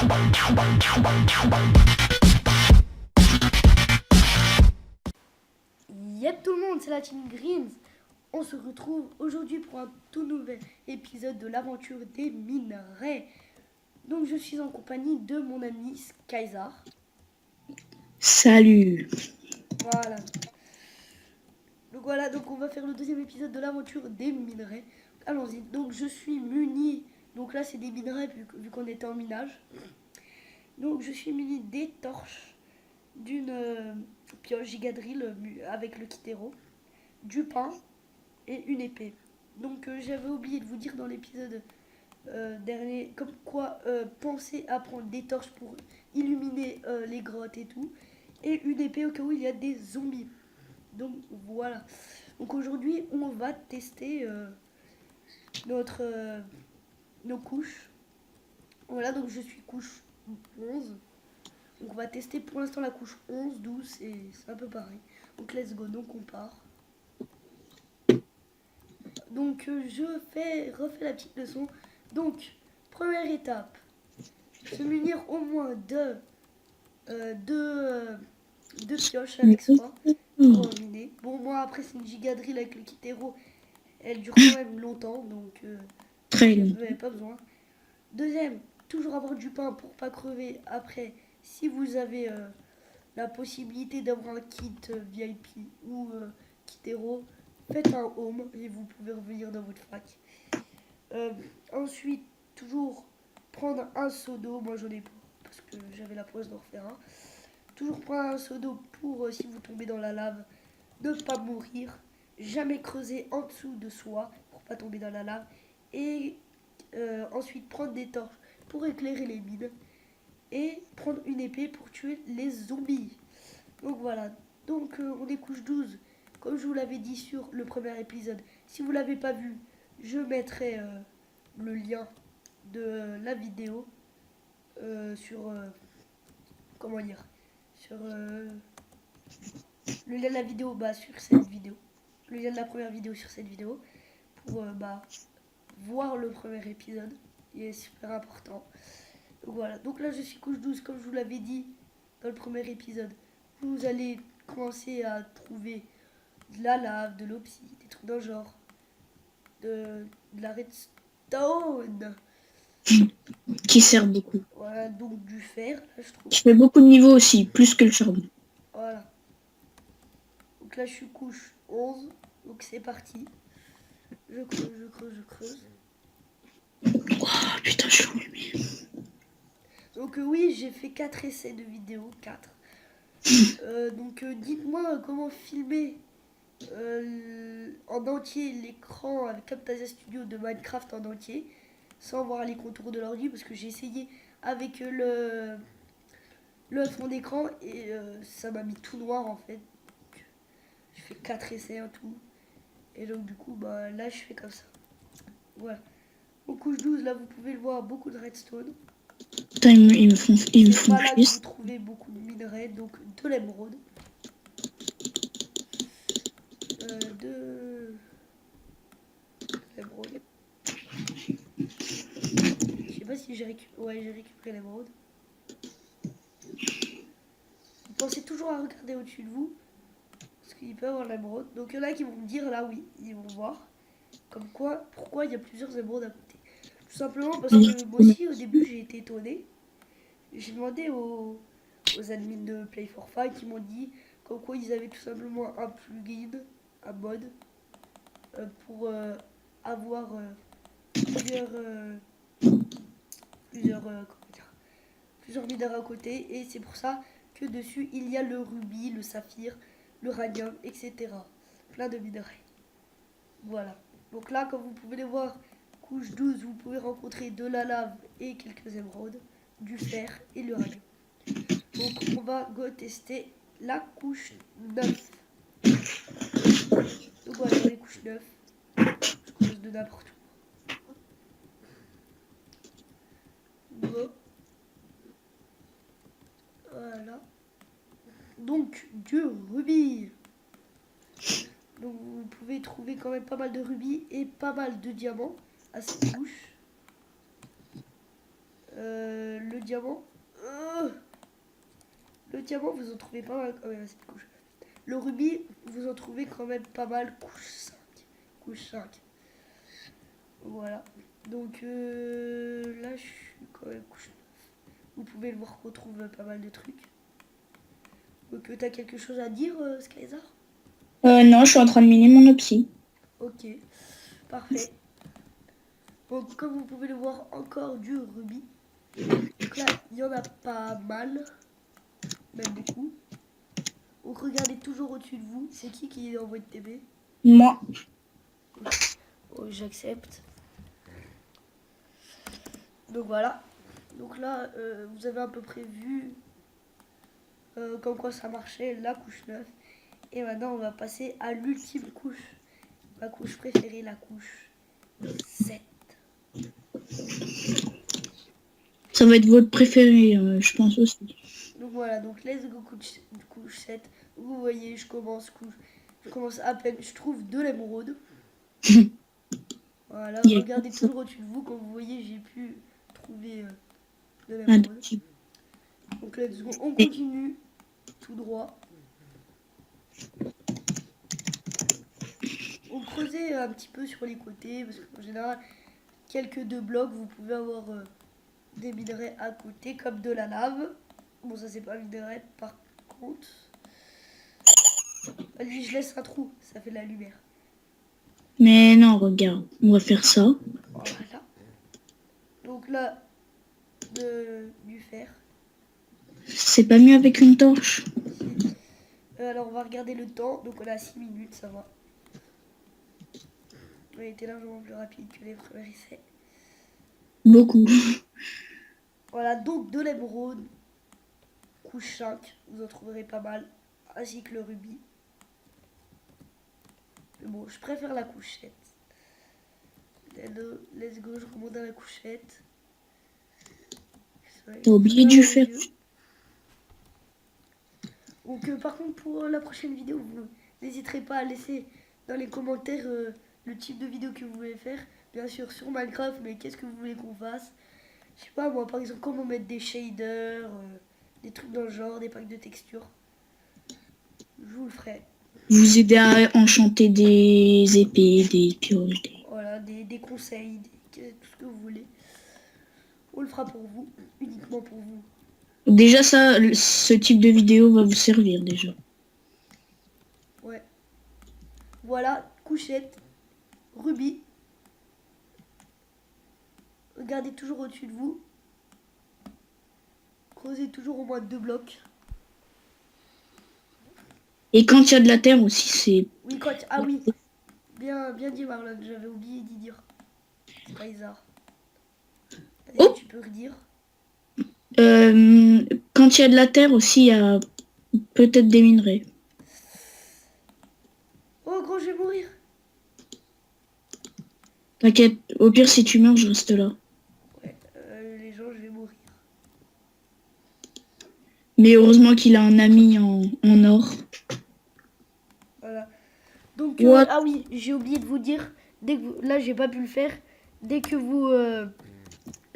Yep tout le monde, c'est la Team Greens. On se retrouve aujourd'hui pour un tout nouvel épisode de l'aventure des minerais. Donc je suis en compagnie de mon ami Skyzar. Salut. Voilà, donc on va faire le deuxième épisode de l'aventure des minerais. Allons-y. Donc je suis muni. Donc là c'est des minerais vu qu'on était en minage. Donc je suis muni des torches, d'une pioche gigadrill avec le Kitero, du pain et une épée. Donc j'avais oublié de vous dire dans l'épisode dernier comme quoi pensez à prendre des torches pour illuminer les grottes et tout, et une épée au cas où il y a des zombies. Donc voilà. Donc aujourd'hui on va tester nos couches. Voilà, donc je suis couche 11. Donc on va tester pour l'instant la couche 11, 12 et c'est un peu pareil. Donc let's go, donc on part. Donc je refais la petite leçon. Donc, première étape, se munir au moins de deux pioches avec soi pour miner. Bon, moi après c'est une gigadrill avec le Kitero, elle dure quand même longtemps, donc Très vous bien. n'avez pas besoin. Deuxième, toujours avoir du pain pour pas crever après. Si vous avez la possibilité d'avoir un kit VIP ou Kitero, faites un home et vous pouvez revenir dans votre fac. Ensuite, toujours prendre un seau d'eau. Moi, j'en ai pas parce que j'avais la poisse d'en refaire un. Toujours prendre un seau d'eau pour, si vous tombez dans la lave, ne pas mourir. Jamais creuser en dessous de soi pour pas tomber dans la lave. Et ensuite, prendre des torches pour éclairer les mines. Et prendre une épée pour tuer les zombies. Donc voilà. Donc on est couche 12. Comme je vous l'avais dit sur le premier épisode. Si vous l'avez pas vu, je mettrai le lien de la vidéo sur comment dire, sur le lien de la vidéo sur cette vidéo, le lien de la première vidéo sur cette vidéo pour voir le premier épisode. Il est super important. Donc voilà, donc là je suis couche 12 comme je vous l'avais dit dans le premier épisode. Vous allez commencer à trouver de la lave, de l'opsie, des trucs dans le genre, de la redstone. Qui sert beaucoup. Voilà, donc du fer, là je trouve. Qui fait beaucoup de niveaux aussi, plus que le charbon. Voilà. Donc là je suis couche 11, donc c'est parti. Je creuse, je creuse, je creuse. Oh putain, je suis enrhumé. Donc oui, j'ai fait 4 essais de vidéo, 4. Donc dites-moi comment filmer en entier l'écran avec Camtasia Studio de Minecraft en entier, sans voir les contours de l'ordi, parce que j'ai essayé avec le fond d'écran et ça m'a mis tout noir en fait. J'ai fait 4 essais en tout. Et donc du coup, là je fais comme ça. Voilà. Au couche 12, là vous pouvez le voir, beaucoup de redstone. Putain, ils me font C'est pas là que chier. vous trouvez beaucoup de minerais, donc de l'émeraude. De l'émeraude. Je sais pas si j'ai récupéré l'émeraude. Vous pensez toujours à regarder au-dessus de vous, parce qu'il peut y avoir l'émeraude. Donc il y en a qui vont me dire là oui, ils vont voir. Comme quoi, pourquoi il y a plusieurs émeraudes à côté. Tout simplement parce que moi aussi au début j'ai été étonné. J'ai demandé aux admins de Play for Fight qui m'ont dit comme quoi ils avaient tout simplement un plugin, un mod pour avoir plusieurs mineurs à côté, et c'est pour ça que dessus il y a le rubis, le saphir, le radium, etc. Plein de minerais. Voilà. Donc là, comme vous pouvez les voir, couche 12, vous pouvez rencontrer de la lave et quelques émeraudes, du fer et le radium. Donc on va go tester la couche 9. Donc voilà, on est couche 9. Je creuse de n'importe où. Go. Voilà. Donc du rubis. Donc vous pouvez trouver quand même pas mal de rubis et pas mal de diamants à cette couche. Le diamant. Le diamant, vous en trouvez pas mal quand même à cette couche. Le rubis, vous en trouvez quand même pas mal. Couche 5. Couche 5. Voilà. Donc là, je suis quand même couche 9. Vous pouvez le voir qu'on trouve pas mal de trucs. Donc t'as quelque chose à dire, Skyzar? Non, je suis en train de miner mon opsie. Ok. Parfait. Donc comme vous pouvez le voir, encore du rubis. Donc là, il y en a pas mal. Même beaucoup. Donc regardez toujours au-dessus de vous. C'est qui est en mode TB? Moi. Oh, j'accepte. Donc voilà. Donc là, vous avez à peu près vu comme quoi ça marchait, la couche 9. Et maintenant, on va passer à l'ultime couche. Ma couche préférée, la couche 7. Ça va être votre préféré, je pense aussi. Donc voilà, donc let's go couche 7. Vous voyez, je commence à peine, je trouve de l'émeraude. Voilà, Il y a regardez toujours au-dessus de vous, comme vous voyez, j'ai pu trouver de un l'émeraude. petit- Donc let's go, on continue tout droit. On creusait un petit peu sur les côtés, parce qu'en général, quelques deux blocs, vous pouvez avoir des minerais à côté, comme de la lave. Bon, ça c'est pas minerai par contre. Allez, je laisse un trou, ça fait de la lumière. Mais non, regarde, on va faire ça. Voilà. Donc là, du fer. C'est pas mieux avec une torche? Si. Alors on va regarder le temps. Donc on a 6 minutes, ça va. On a été largement plus rapide que les premiers essais. Beaucoup. Voilà, donc de l'émeraude. Couche 5, vous en trouverez pas mal. Ainsi que le rubis. Mais bon, je préfère la couchette. Let's go, je remonte à la couchette. T'as oublié du fer. Donc par contre pour la prochaine vidéo, vous n'hésiterez pas à laisser dans les commentaires le type de vidéo que vous voulez faire. Bien sûr sur Minecraft, mais qu'est-ce que vous voulez qu'on fasse? Je sais pas moi, par exemple comment mettre des shaders, des trucs dans le genre, des packs de textures. Je vous le ferai. Vous aider à enchanter des épées, des pioches. Voilà, des conseils, tout ce que vous voulez. On le fera pour vous, uniquement pour vous. Déjà ça, ce type de vidéo va vous servir déjà. Ouais. Voilà, couchette, rubis. Regardez toujours au-dessus de vous. Creusez toujours au moins 2 blocs. Et quand il y a de la terre aussi, c'est... Oui, ah oui. Bien dit Marlon, j'avais oublié d'y dire. C'est pas hasard. Allez, Oh, tu peux redire. quand il y a de la terre aussi, il y a peut-être des minerais. Oh gros, je vais mourir. T'inquiète, au pire si tu meurs, je reste là. Ouais, les gens, je vais mourir. Mais heureusement qu'il a un ami en or. Voilà. Donc, What? ah oui, j'ai oublié de vous dire. Là, j'ai pas pu le faire. Dès que vous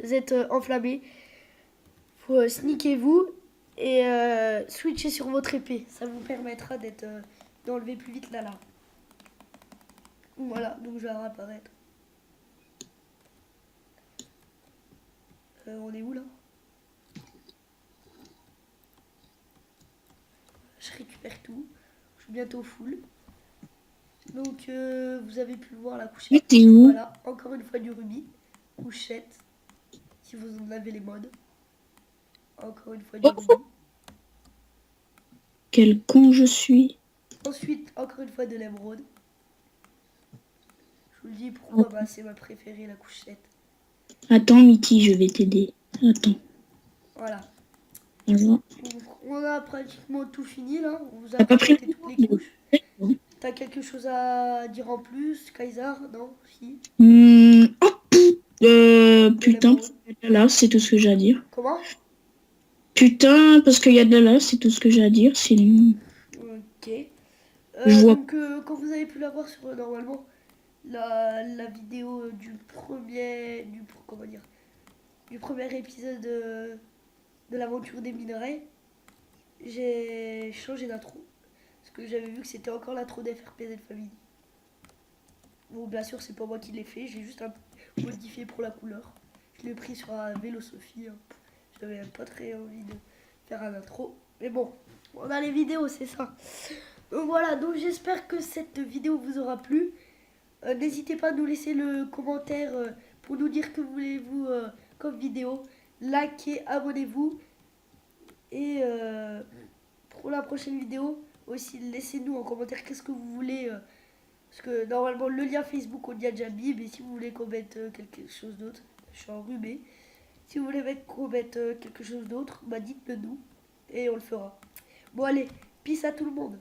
êtes enflammé, faut sneakez-vous et switcher sur votre épée. Ça vous permettra d'enlever plus vite la lave. Voilà, donc je vais réapparaître. On est où là? Je récupère tout. Je suis bientôt full. Donc vous avez pu le voir la Mais couchette. t'es où? Voilà, encore une fois du rubis. Couchette. Si vous en avez les modes. Encore une fois du rubis. Quel con je suis. Ensuite, encore une fois de l'émeraude. Je vous le dis pourquoi, bah, c'est ma préférée, la couchette. Attends, Mickey, je vais t'aider. Attends. Voilà. Voilà. Donc, on a pratiquement tout fini là. On vous a T'as pas pris présenté toutes les couches. T'as quelque chose à dire en plus, Kaiser? Non? Si? Putain, parce qu'il y a de la lave, c'est tout ce que j'ai à dire. Comment? Putain, parce qu'il y a de la lave, c'est tout ce que j'ai à dire. Sinon, Ok. je vois. Donc, quand vous avez pu la voir sur normalement la vidéo comment dire, du premier épisode de l'aventure des minerais, j'ai changé d'intro. Parce que j'avais vu que c'était encore l'intro d'FRPZ Family. Bon, bien sûr, c'est pas moi qui l'ai fait, j'ai juste un peu modifié pour la couleur. Je l'ai pris sur un Vélosophie. Hein. J'avais pas très envie de faire un intro. Mais bon, on a les vidéos, c'est ça. Donc voilà, donc j'espère que cette vidéo vous aura plu. N'hésitez pas à nous laisser le commentaire pour nous dire que voulez-vous comme vidéo. Likez, abonnez-vous. Et pour la prochaine vidéo, aussi laissez-nous en commentaire qu'est-ce que vous voulez. Parce que normalement le lien Facebook on y a déjà mis. Mais si vous voulez qu'on mette quelque chose d'autre, je suis enrhumé. Si vous voulez qu'on mette quelque chose d'autre, bah dites-le nous. Et on le fera. Bon allez, peace à tout le monde.